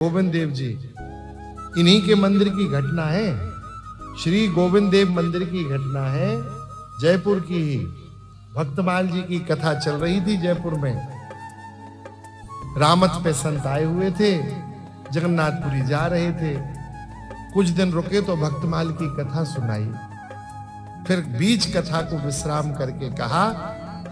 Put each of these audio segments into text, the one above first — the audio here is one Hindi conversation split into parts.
गोविंद देव जी, इन्हीं के मंदिर की घटना है। श्री गोविंद देव मंदिर की घटना है, जयपुर की ही। भक्तमाल जी की कथा चल रही थी जयपुर में। रामत पे संत आए हुए थे, जगन्नाथपुरी जा रहे थे। कुछ दिन रुके तो भक्तमाल की कथा सुनाई। फिर बीच कथा को विश्राम करके कहा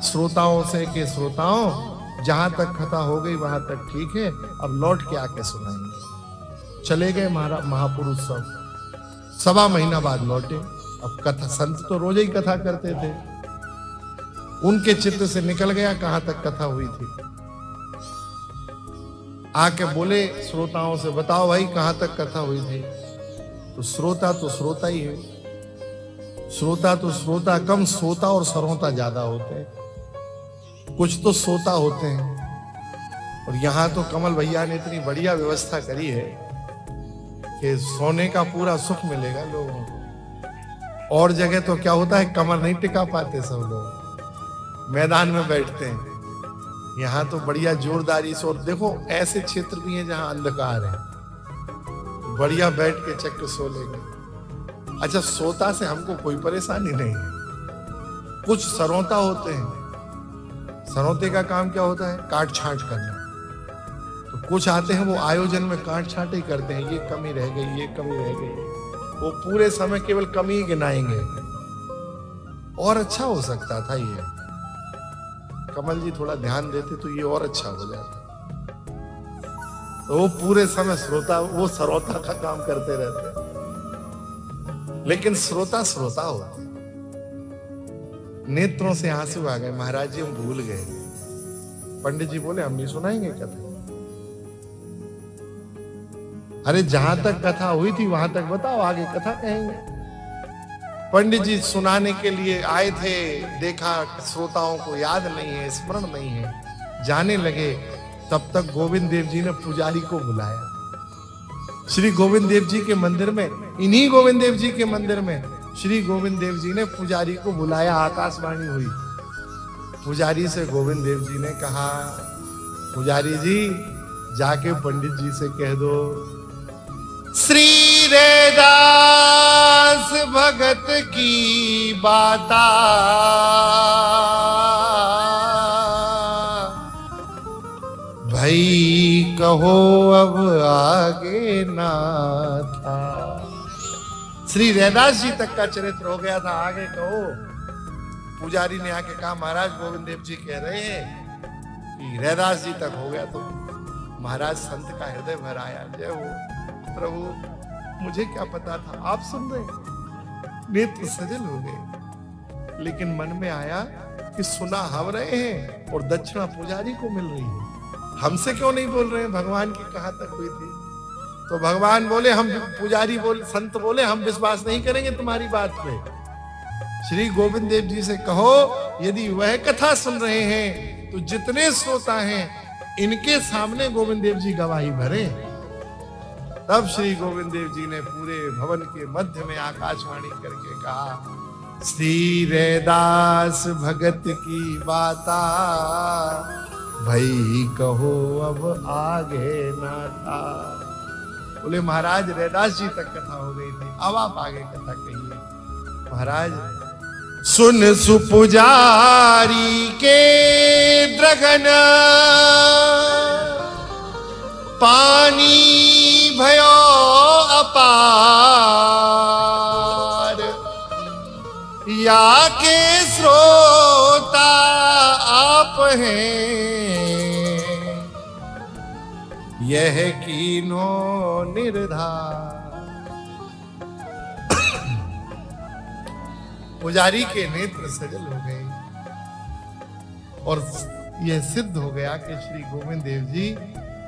श्रोताओं से कि श्रोताओं, जहां तक कथा हो गई वहां तक ठीक है, अब लौट के आके सुनाएंगे। चले गए महापुरुष सब। 1.25 महीना बाद लौटे। अब कथा, संत तो रोज ही कथा करते थे, उनके चित्त से निकल गया कहां तक कथा हुई थी। आके बोले श्रोताओं से, बताओ भाई कहां तक कथा हुई थी। तो श्रोता ही है। श्रोता तो श्रोता कम, सोता और सरोता ज्यादा होते हैं। कुछ तो सोता होते हैं। और यहां तो कमल भैया ने इतनी बढ़िया व्यवस्था करी है कि सोने का पूरा सुख मिलेगा लोगों को। और जगह तो क्या होता है, कमर नहीं टिका पाते सब लोग, मैदान में बैठते हैं। यहां तो बढ़िया जोरदारी से। और देखो ऐसे क्षेत्र भी हैं जहां अंधकार है, बढ़िया बैठ के चक्कर सो लेंगे। अच्छा, सोता से हमको कोई परेशानी नहीं है। कुछ सरोता होते हैं, सरोते का काम क्या होता है, काट छांट करना। तो कुछ आते हैं वो आयोजन में काट छांट ही करते हैं, ये कमी रह गई, ये कमी रह गई। वो पूरे समय केवल कमी ही गिनाएंगे। और अच्छा हो सकता था ये, कमल जी थोड़ा ध्यान देते तो ये और अच्छा हो जाता। तो वो पूरे समय श्रोता, वो सरोता का काम करते रहते। लेकिन श्रोता श्रोता होते। नेत्रों से आंसू आ गए, महाराज जी हम भूल गए। पंडित जी बोले हम नहीं सुनाएंगे कथा। अरे जहां तक कथा हुई थी वहां तक बताओ, आगे कथा कहेंगे। पंडित जी सुनाने के लिए आए थे, देखा श्रोताओं को याद नहीं है, स्मरण नहीं है, जाने लगे। तब तक गोविंद देव जी ने पुजारी को बुलाया। श्री गोविंद देव जी के मंदिर में, इन्हीं गोविंद देव जी के मंदिर में श्री गोविंद देव जी ने पुजारी को बुलाया। आकाशवाणी हुई। पुजारी से गोविंद देव जी ने कहा, पुजारी जी जाके पंडित जी से कह दो, श्री रैदास भगत की बाता भाई कहो अब आगे ना था। श्री रैदास जी तक का चरित्र हो गया था, आगे कहो। पुजारी ने आके कहा, महाराज गोविंद देव जी कह रहे हैं कि रैदास जी तक हो गया। तो महाराज संत का हृदय भर आया। जय हो प्रभु, मुझे क्या पता था, आप सुन रहे। नेत्र सजल हो गए। लेकिन मन में आया कि सुना हम रहे हैं और दक्षिणा पुजारी को मिल रही है, हमसे क्यों नहीं बोल रहे हैं। भगवान की कहां तक हुई थी। तो भगवान बोले, हम पुजारी बोले, संत बोले हम विश्वास नहीं करेंगे तुम्हारी बात पे। श्री गोविंद देव जी से कहो यदि वह कथा सुन रहे हैं तो जितने श्रोता हैं इनके सामने गोविंद देव जी गवाही भरे। तब श्री गोविंद देव जी ने पूरे भवन के मध्य में आकाशवाणी करके कहा, श्री रैदास भगत की बाता भाई कहो अब आगे ना था। बोले महाराज रैदास जी तक कथा हो गई थी, अब आप आगे कथा कहिए। महाराज, सुन सुपुजारी के द्रगन पानी भयो अपार, या के श्रोता आप हैं यह कीनो निर्धार। पुजारी के नेत्र सजल हो गए और यह सिद्ध हो गया कि श्री गोविंद देव जी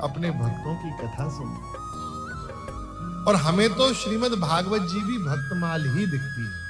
अपने भक्तों की कथा सुनते। और हमें तो श्रीमद् भागवत जी भी भक्तमाल ही दिखती है।